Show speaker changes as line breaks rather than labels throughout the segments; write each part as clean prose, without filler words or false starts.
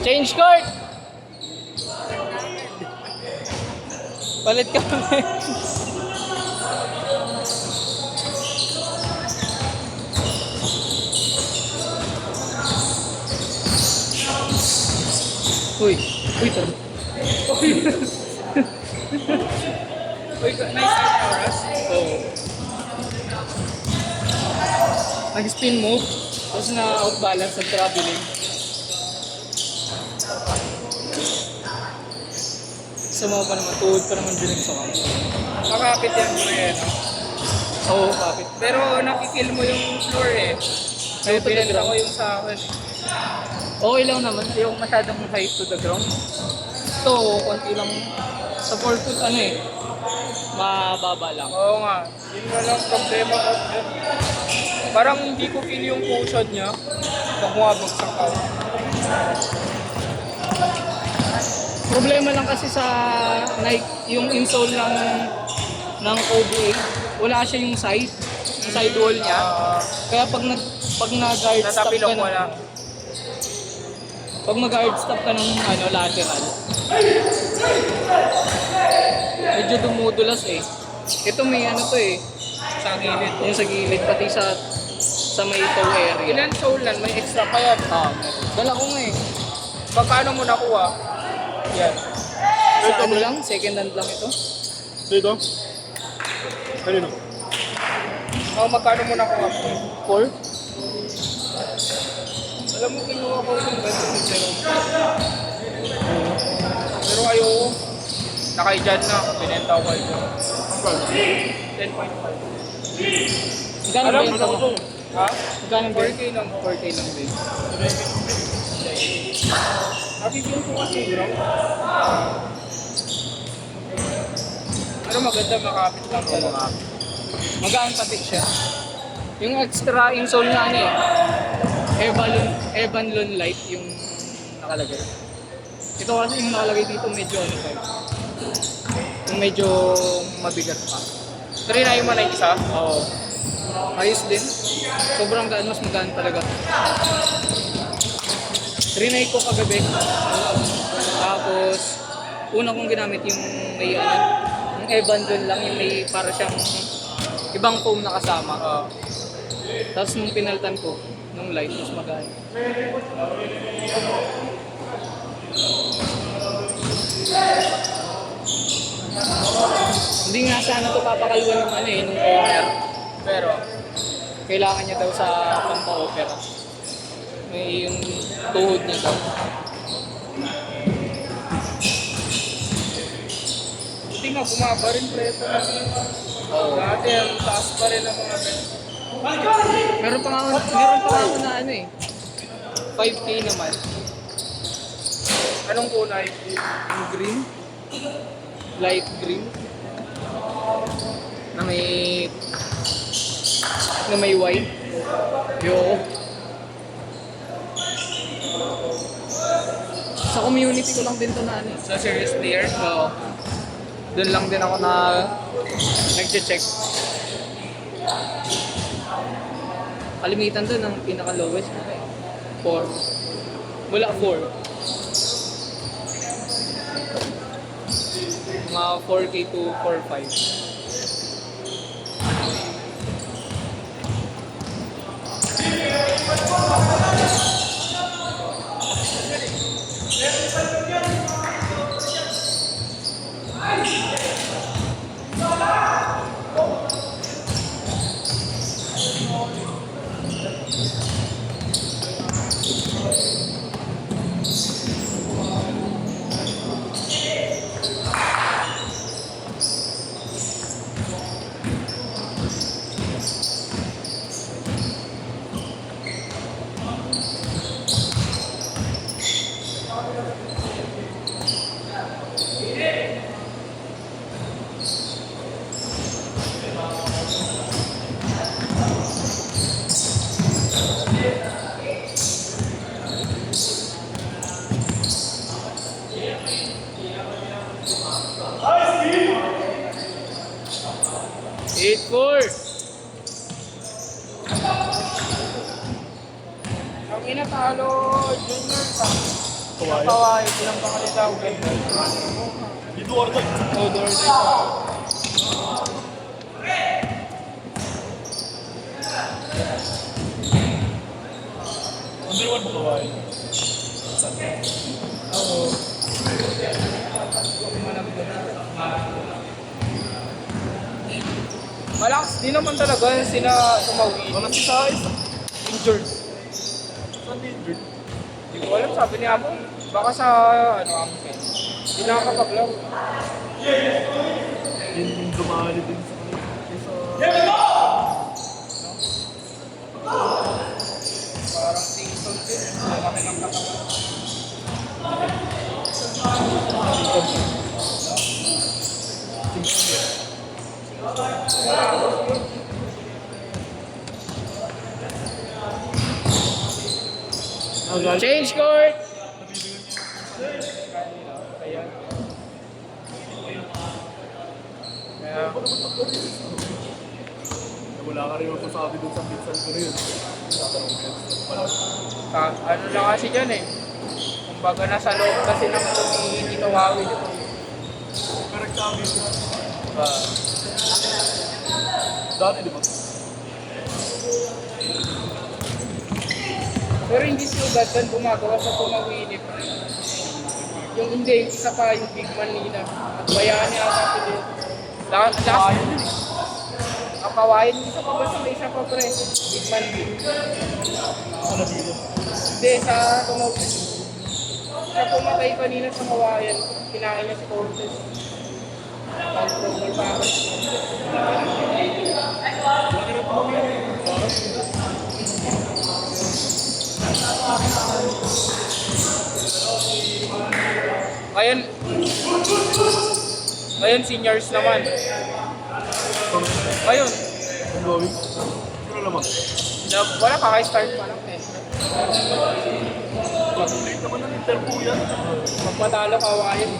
Change court! Palit ka pa. Uy, uy, tara.
Uy, nice ang oras.
Oo. Nag-spin move, tapos na-outbalance ng traveling. Sama pa naman, tuhod pa naman din sa kanya.
Makapit yan mo yan.
Oo, kapit.
Pero nakikill mo yung floor eh.
Sa'yo to the
Pinenta ko
ground.
yung sa akin.
Okay lang naman, hindi ako masyadong height to the ground. Ito, konti lang. Sa 4 foot, ano eh, mababa lang.
Oo nga. Yun nga lang problema ko. Parang hindi ko feel yung cushion niya. Pag bumabagsak ako.
Problema lang kasi sa Nike, yung insole ng OBA, wala siya yung side wall niya. Kaya pag nag-guard stop ka
Natapilok mo
ng,
na.
pag mag-guard stop ka ng lateral, medyo dumudulas eh. Ito may ano to eh,
Sa gilid.
yung sa gilid, pati sa may toe area.
Ilan soul lan? May extra pa yan.
Dala ko nga eh.
Pagkano mo nakuha? Yan.
Sa ano lang, second hand lang ito.
Dito? Kanino?
Magkano mo nakuha?
4?
Alam mo, kinuha ko yung ganito ni Zero. Pero ayoko. Nakaidyan na. Binenta ko ito. 10.5.
Magkano ba yung ito?
Ha?
Magkano ba
4K lang.
4K lang din.
Nakipin ko kasi bro. Pero maganda makapit lang ko.
Magaan pati siya. Yung extra insole na ano eh, Evan Lon Light yung nakalagay. Ito kasi yung nakalagay dito medyo ano pa eh. Yung medyo mabigat pa.
3 mo na yung isa.
Oo. Ayos din. Sobrang gaan, mas magaan talaga. Trinay ko kagabi. Tapos, una kong ginamit yung may ano, yung Evan Lon lang, yung may para siyang ibang foam na kasama. Tapos nung pinaltan ko, nung light, mas magaan. Hindi nga sana ito papakaluan ng ano eh, nung owner.
Pero,
Kailangan niya daw sa pampa-opera. May yung tuhod niya daw.
hindi nga bumaba rin preto na.
Oo.
Dati ang taas pa rin ang mga ganito.
Meron pa nga ako na ano eh. 5K naman.
Anong kulay?
Yung green. Light green. Na may white. Yo. Sa community ko lang din to na ano eh.
Sa serious player?
Oo. Doon lang din ako na nag-check. Kalimitan doon ang pinaka-lowest. 4. Wala 4. Mga 4K to 4.5. Eight four.
Ang inatalo, junior pa.
Kawayan.
Kawaii, ilang baka nila ako ganda.
Dito or doon.
Odor na ito.
Under one po kawayan.
Oo. Malakas din naman talaga sila tumawi.
Wala si Sais.
Injured.
Saan injured?
Hindi ko alam, sabi niya ako. Baka sa ano, ampin. Hindi nakakapaglaro.
Yun yung dumali din sa kanila.
Parang Singson din. Malaki ng katawan.
Change court!
Kaya. Kaya,
Wala ka rin masasabi dun sa pinsan ko rin.
ano lang kasi dyan eh. Kumbaga nasa loob kasi ng hindi kawawi dito.
Correct sabi ko.
Uh,
Dati di ba?
pero hindi sila doon gumagawa sa tumawinip. Yung hindi, isa pa yung big man nila. At bayani ata sila. Last, ang kawain, isa pa ba sa may isa pa pre? Big man din.
Ano dito?
Hindi, sa tumawin. Siya pumatay kanina sa kawayan. Kinain niya si Cortez. Control pa ako. Ngayon seniors naman. Ngayon,
Ang gawin? Sino naman?
wala kaka-start pa lang eh.
Late naman ng interview yan.
Magpatalo kawayan.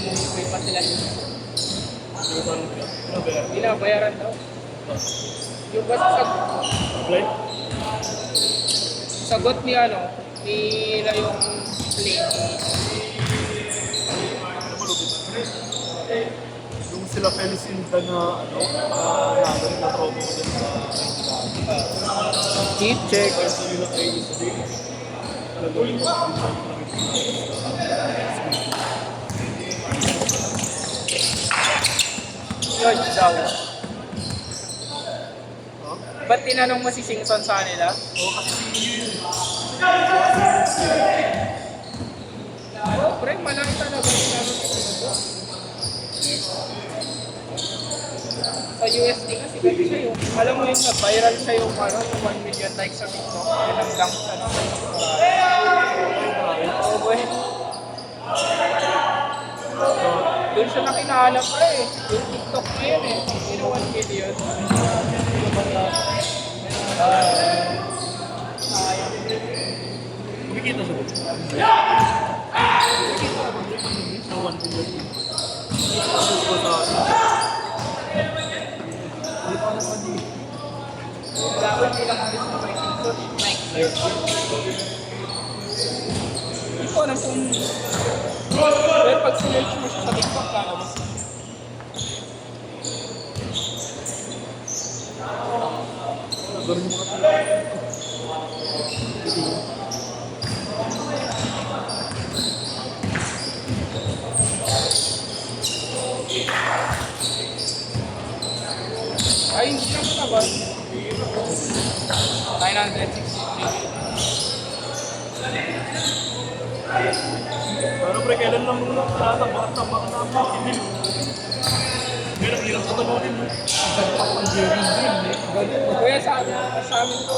Umuwi pa sila yun. Binabayaran daw. Yung basta
Flight?
sagot ni ano, nila yung plate.
Yung sila Felicinda na ano, nagaling na promo ko dyan sa
Heat check.
nila kay Isabel. Nagawin ko din sa
Yun daw.
Ha?
Ba't tinanong mo si Singson sa kanila?
Oo, kasi si yun.
Pre, malaki talaga yung namin si Singson. Sa USD kasi siya yung, alam mo yung viral siya yung ano, yung 1 million likes sa TikTok. Yun ang lang sa ano. Oo, boy. Doon siya nakilala pa eh. Yung TikTok na yun eh. Hindi na 1 million.
Kumikita siya doon. Sa 1 million.
Dapat bilang alis na may Singson. Hindi ko alam kung... Pero pag sinerch mo siya sa TikTok, lalabas.
Ganun mo kasi.
Ay, hindi lang na ba? 963.
Pero pre, kailan lang muna tatambak na hindi. Pero hirap sa talunin mo.
Kuya, sa amin ko.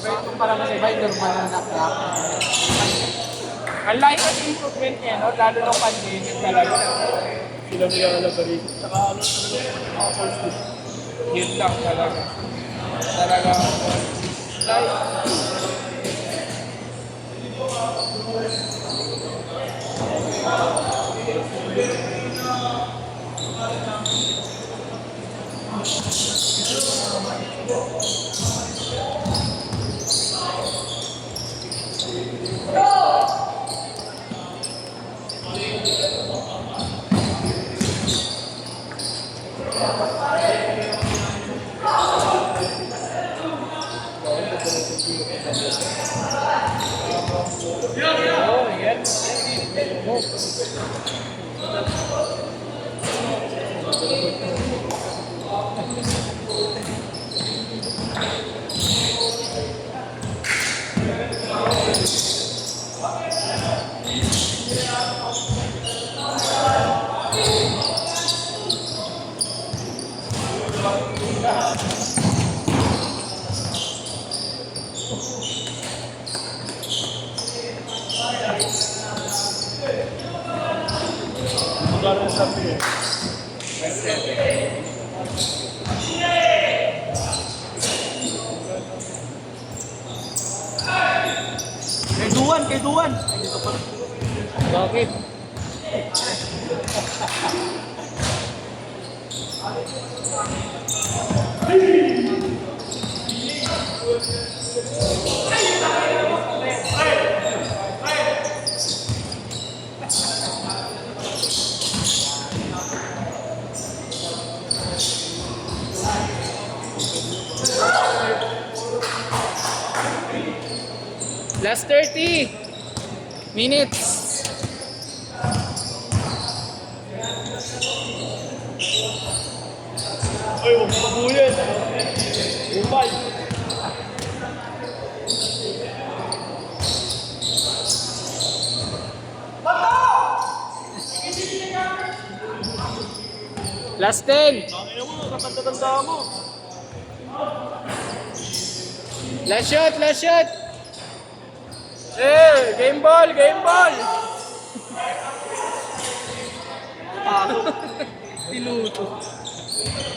Kung para masibay, normal na nakak.
Ang laki kasi improvement niya, no? Lalo nung pandemic talaga.
Sila nilalaba rin. Saka ano talaga, first day.
Yun lang talaga. Talaga. Like, Oh, yan.
Magkano yung sabi niya? Kay Duan. Dito pa.
Bakit?
Last 30 minutes.
Ay, huwag mo pabulin. Upay.
Last 10.
Tangina mo, tatanda mo.
Last shot, last shot. Eh, game ball, game ball.
Piluto.